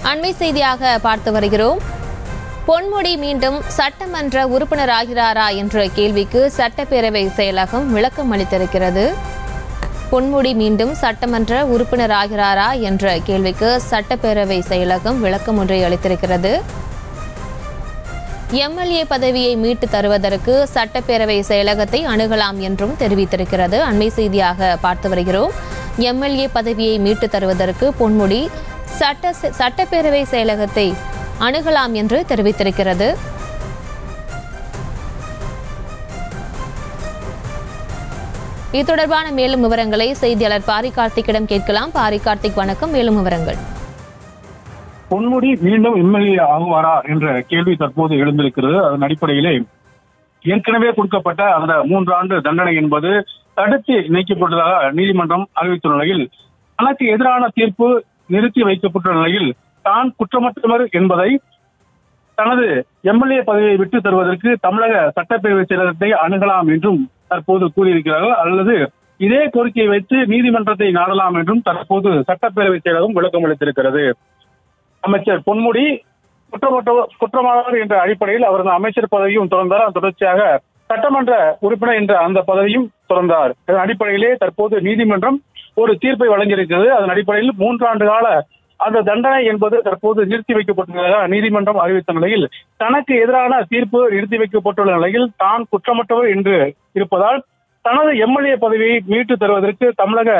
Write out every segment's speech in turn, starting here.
அண்மை செய்தியாக பார்த்து வருகிறோம். பொன்முடி மீண்டும் சட்டமன்ற உறுப்பினராகிறாரா என்ற கேள்விக்கு சட்டப்பேரவை செயலகம் விளக்கம் அளித்திருக்கிறது. பொன்முடி மீண்டும் சட்டமன்ற உறுப்பினராகிறாரா என்ற கேள்விக்கு சட்டப்பேரவை செயலகம் விளக்கம் ஒன்றை அளித்திருக்கிறது. எம்எல்ஏ பதவியை மீட்டு தருவதற்கு சட்டப்பேரவை செயலகத்தை அணுகலாம் என்றும் தெரிவித்திருக்கிறது. அண்மை செய்தியாக பார்த்து வருகிறோம். எம்எல்ஏ பதவியை மீட்டு தருவதற்கு பொன்முடி சட்டப்பேரவை செயலகத்தை அணுகலாம் என்று தெரிவித்திருக்கிறது. இது தொடர்பான மேலும் விவரங்களை செய்தியாளர் பாரி கார்த்திக்கிடம் கேட்கலாம். பாரி கார்த்திக், வணக்கம். மேலும் விவரங்கள். பொன்முடி மீண்டும் எம்எல்ஏ ஆகுவாரா என்ற கேள்வி தற்போது எழுந்திருக்கிறது. அதன் அடிப்படையிலே ஏற்கனவே கொடுக்கப்பட்ட அந்த 3 ஆண்டு தண்டனை என்பது தடுத்து நீக்கப்பட்டதாக நீதிமன்றம் அறிவித்துள்ள நிலையில் தனக்கு எதிரான தீர்ப்பு நிறுத்தி வைக்கப்பட்டுள்ள நிலையில் தான் குற்றமற்றவர் என்பதை தனது எம்எல்ஏ பதவியை விட்டு தருவதற்கு தமிழக சட்டப்பேரவை செயலகத்தை அணுகலாம் என்றும் தற்போது கூறியிருக்கிறார்கள். அல்லது இதே கோரிக்கையை வைத்து நீதிமன்றத்தை நாடலாம் என்றும் தற்போது சட்டப்பேரவை செயலகம் விளக்கம் அளித்திருக்கிறது. அமைச்சர் பொன்முடி குற்றமாளர் என்ற அடிப்படையில் அவரது அமைச்சர் பதவியும் தொடர்ந்தார். தொடர்ச்சியாக சட்டமன்ற உறுப்பினர் என்ற அந்த பதவியும் தொடர்ந்தார். இதன் அடிப்படையிலே தற்போது நீதிமன்றம் ஒரு தீர்ப்பை வழங்கியிருக்கிறது. அதன் அடிப்படையில் 3 ஆண்டு கால அந்த தண்டனை என்பது தற்போது நிறுத்தி வைக்கப்பட்டுள்ளதாக நீதிமன்றம் அறிவித்த நிலையில் தனக்கு எதிரான தீர்ப்பு நிறுத்தி வைக்கப்பட்டுள்ள நிலையில் தான் குற்றமற்றவர் என்று இருப்பதால் தனது எம்எல்ஏ பதவியை மீட்டு தருவதற்கு தமிழக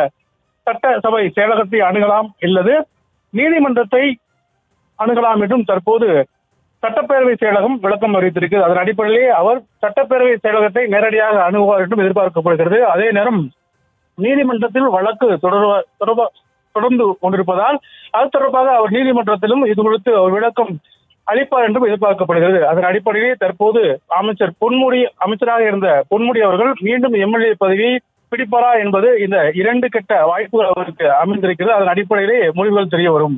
சட்டசபை செயலகத்தை அணுகலாம் அல்லது நீதிமன்றத்தை அணுகலாம் என்றும் தற்போது சட்டப்பேரவை செயலகம் விளக்கம் அறிவித்திருக்கிறது. அதன் அடிப்படையிலே அவர் சட்டப்பேரவை செயலகத்தை நேரடியாக அணுகுவார் என்றும் எதிர்பார்க்கப்படுகிறது. அதே நேரம் நீதிமன்றத்தில் வழக்கு தொடர்ந்து கொண்டிருப்பதால் அது தொடர்பாக அவர் நீதிமன்றத்திலும் இது குறித்து அவர் விளக்கம் அளிப்பார் என்றும் எதிர்பார்க்கப்படுகிறது. அதன் அடிப்படையிலே தற்போது அமைச்சராக இருந்த பொன்முடி அவர்கள் மீண்டும் எம்எல்ஏ பதவியை பிடிப்பாரா என்பது இந்த 2 கட்ட வாய்ப்புகள் அவருக்கு அமைந்திருக்கிறது. அதன் அடிப்படையிலே முடிவுகள் தெரிய வரும்.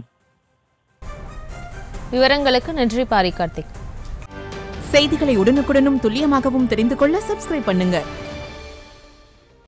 விவரங்களுக்கு நன்றி பாரி கார்த்திக். செய்திகளை உடனுக்குடனும் துல்லியமாகவும் தெரிந்து கொள்ள சப்ஸ்கிரைப் பண்ணுங்க.